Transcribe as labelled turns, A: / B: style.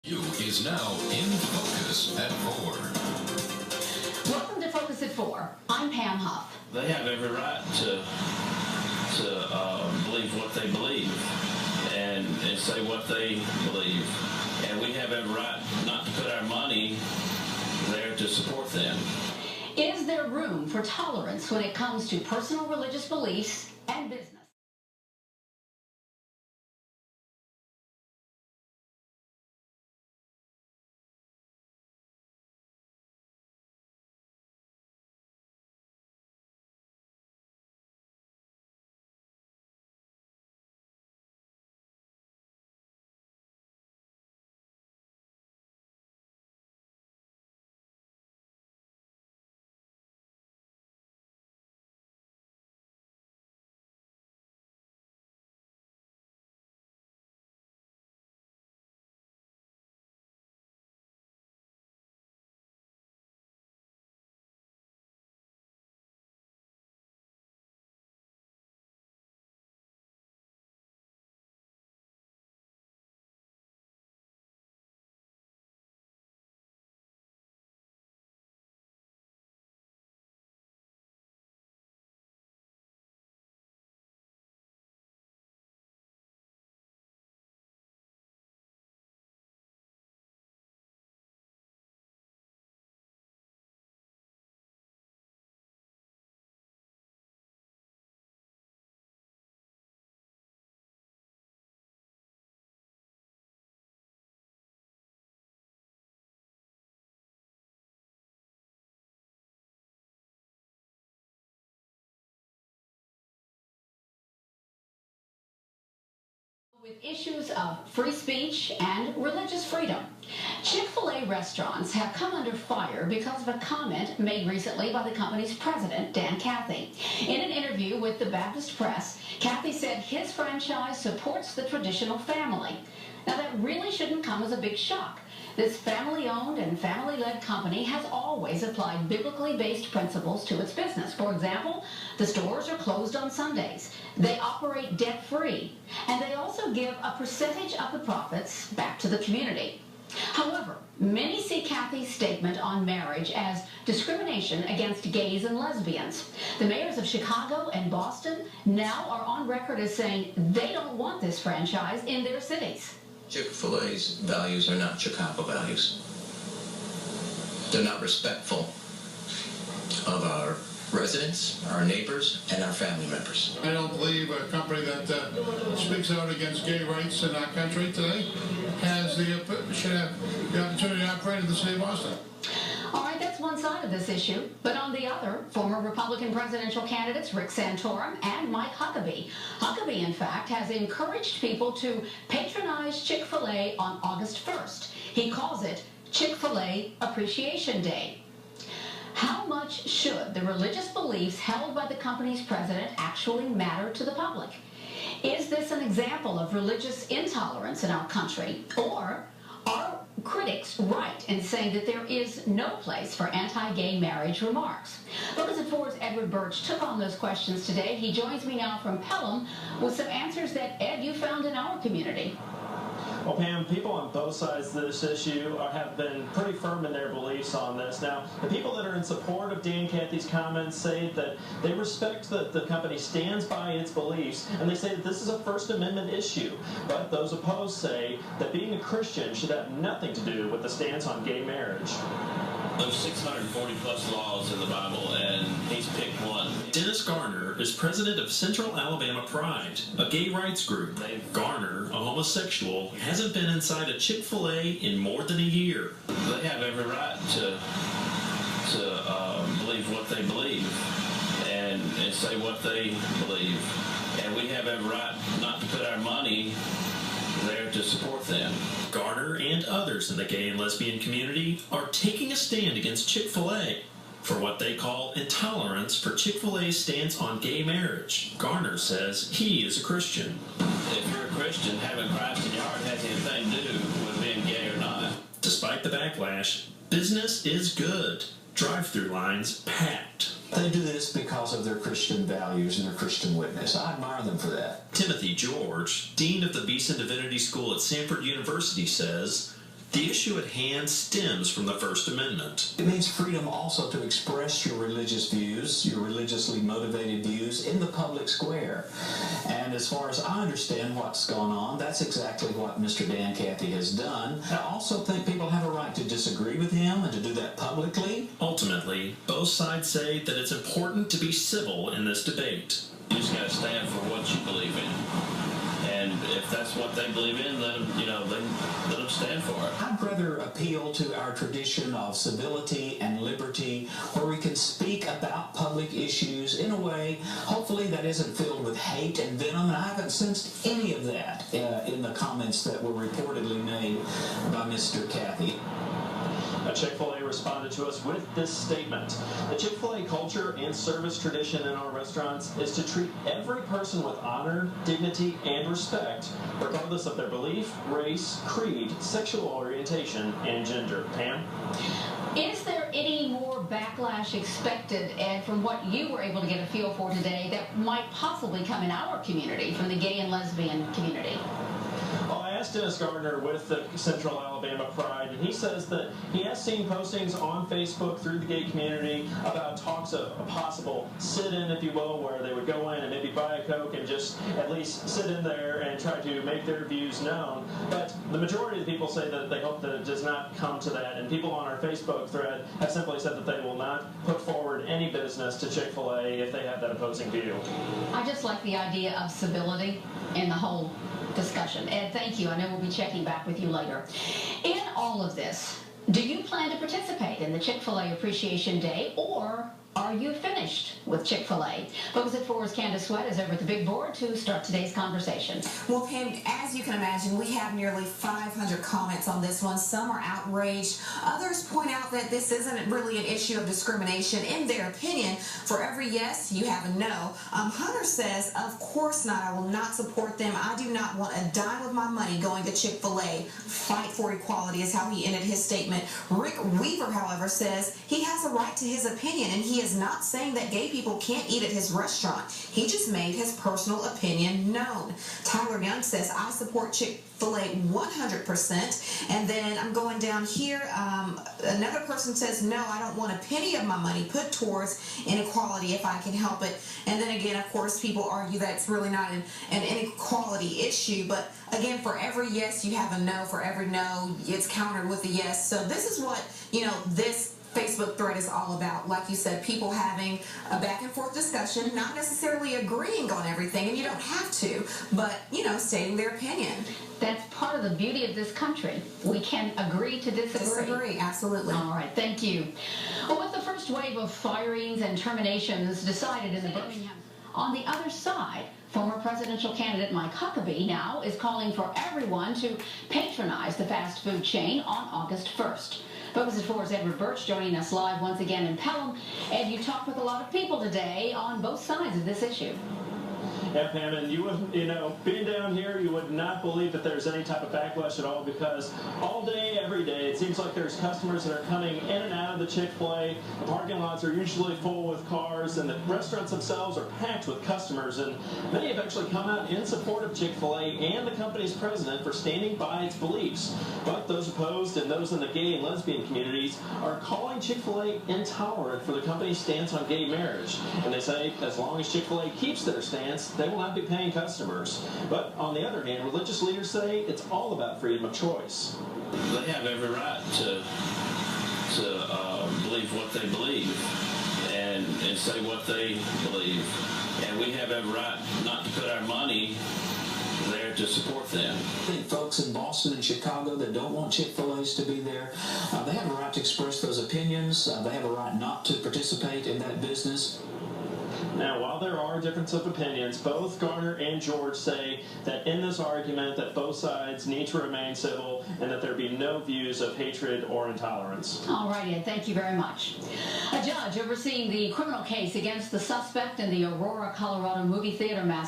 A: You is now in Focus at 4.
B: Welcome to Focus at 4. I'm Pam Huff.
C: They have every right to believe what they believe and say what they believe. And we have every right not to put our money there to support them.
B: Is there room for tolerance when it comes to personal religious beliefs and business? With issues of free speech and religious freedom, Fil A restaurants have come under fire because of a comment made recently by the company's president, Dan Cathy. In an interview with the Baptist Press, Cathy said his franchise supports the traditional family. Now, that really shouldn't come as a big shock. This family-owned and family-led company has always applied biblically based principles to its business. For example, the stores are closed on Sundays. They operate debt-free, and they also give a percentage of the profits back to the community. However, many see Cathy's statement on marriage as discrimination against gays and lesbians. The mayors of Chicago and Boston now are on record as saying they don't want this franchise in their cities.
D: Chick-fil-A's values are not Chicago values. They're not respectful of our residents, our neighbors, and our family members.
E: I don't believe a company that speaks out against gay rights in our country today should have the opportunity to operate in the city of Boston.
B: All right, that's one side of this issue. But on the other, former Republican presidential candidates Rick Santorum and Mike Huckabee. Huckabee, in fact, has encouraged people to patronize Chick-fil-A on August 1st. He calls it Chick-fil-A Appreciation Day. How much should the religious beliefs held by the company's president actually matter to the public? Is this an example of religious intolerance in our country? Or are critics right in saying that there is no place for anti-gay marriage remarks? Focus at 4's Edward Birch took on those questions today. He joins me now from Pelham with some answers that, Ed, you found in our community.
F: Well, Pam, people on both sides of this issue have been pretty firm in their beliefs on this. Now, the people that are in support of Dan Cathy's comments say that they respect that the company stands by its beliefs, and they say that this is a First Amendment issue. But those opposed say that being a Christian should have nothing to do with the stance on gay marriage.
C: There's 640-plus laws in the Bible, and he's picked one.
G: Dennis Garner is president of Central Alabama Pride, a gay rights group. Garner, a homosexual, hasn't been inside a Chick-fil-A in more than a year.
C: They have every right to believe what they believe and say what they believe. And we have every right not to put our money there to support them.
G: Garner and others in the gay and lesbian community are taking a stand against Chick-fil-A for what they call intolerance for Chick-fil-A's stance on gay marriage. Garner says he is a Christian.
C: If you're a Christian, having Christ in your heart has anything to do with being gay or not.
G: Despite the backlash, business is good. Drive-through lines packed.
H: They do this because of their Christian values and their Christian witness. I admire them for that.
G: Timothy George, dean of the Beeson Divinity School at Samford University, says The issue at hand stems from the First Amendment.
H: It means freedom also to express your religious views, your religiously motivated views in the public square. And as far as I understand what's going on, that's exactly what Mr. Dan Cathy has done. I also think people have a right to disagree with him and to do that publicly.
G: Ultimately, both sides say that it's important to be civil in this debate.
C: You just got to stand for what you believe in. And if that's what they believe in, let them stand for it.
H: I'd rather appeal to our tradition of civility and liberty, where we can speak about public issues in a way, hopefully, that isn't filled with hate and venom. And I haven't sensed any of that in the comments that were reportedly made by Mr. Cathy.
F: Chick-fil-A responded to us with this statement. The Chick-fil-A culture and service tradition in our restaurants is to treat every person with honor, dignity, and respect, regardless of their belief, race, creed, sexual orientation, and gender. Pam?
B: Is there any more backlash expected, Ed, from what you were able to get a feel for today that might possibly come in our community, from the gay and lesbian community?
F: Well, I asked Dennis Gardner with the Central Alabama Pride, and he says that he has seen postings on Facebook through the gay community about talks of a possible sit-in, if you will, where they would go in and maybe buy a Coke and just at least sit in there and try to make their views known. But the majority of the people say that they hope that it does not come to that, and people on our Facebook thread have simply said that they will not put forward any business to Chick-fil-A if they have that opposing view.
B: I just like the idea of civility in the whole discussion. Ed, thank you. I know we'll be checking back with you later. In all of this, do you plan to participate in the Chick-fil-A Appreciation Day, or are you finished with Chick-fil-A? Focus at 4's Candace Sweat is over at the big board to start today's conversation.
I: Well, Pam, as you can imagine, we have nearly 500 comments on this one. Some are outraged. Others point out that this isn't really an issue of discrimination. In their opinion, for every yes, you have a no. Hunter says, of course not. I will not support them. I do not want a dime of my money going to Chick-fil-A. Fight for equality is how he ended his statement. Rick Weaver, however, says he has a right to his opinion, and he is not saying that gay people can't eat at his restaurant. He just made his personal opinion known. Tyler Young says, I support Chick-fil-A 100%. And then I'm going down here. Another person says, no, I don't want a penny of my money put towards inequality if I can help it. And then again, of course, people argue that it's really not an inequality issue. But again, for every yes, you have a no. For every no, it's countered with a yes. So this is what, this Facebook thread is all about. Like you said, people having a back and forth discussion, not necessarily agreeing on everything, and you don't have to, but, stating their opinion.
B: That's part of the beauty of this country. We can agree to disagree.
I: Disagree, absolutely.
B: All right, thank you. Well, with the first wave of firings and terminations decided in the Birmingham, on the other side, former presidential candidate Mike Huckabee now is calling for everyone to patronize the fast food chain on August 1st. Focus at 4's Edward Birch joining us live once again in Pelham. Ed, you talked with a lot of people today on both sides of this issue.
F: Yeah, Pam, and you wouldn't, being down here, you would not believe that there's any type of backlash at all, because all day, every day, it seems like there's customers that are coming in and out of the Chick-fil-A. The parking lots are usually full with cars, and the restaurants themselves are packed with customers, and many have actually come out in support of Chick-fil-A and the company's president for standing by its beliefs. But those opposed and those in the gay and lesbian communities are calling Chick-fil-A intolerant for the company's stance on gay marriage. And they say as long as Chick-fil-A keeps their stance, they will not be paying customers. But on the other hand, religious leaders say it's all about freedom of choice.
C: They have every right to believe what they believe and say what they believe. And we have every right not to put our money there to support them.
H: I think folks in Boston and Chicago that don't want Chick-fil-A's to be there, they have a right to express those opinions. They have a right not to participate in that business.
F: Now, while there are differences of opinions, both Garner and George say that in this argument that both sides need to remain civil and that there be no views of hatred or intolerance.
B: All right, Ed, thank you very much. A judge overseeing the criminal case against the suspect in the Aurora, Colorado movie theater massacre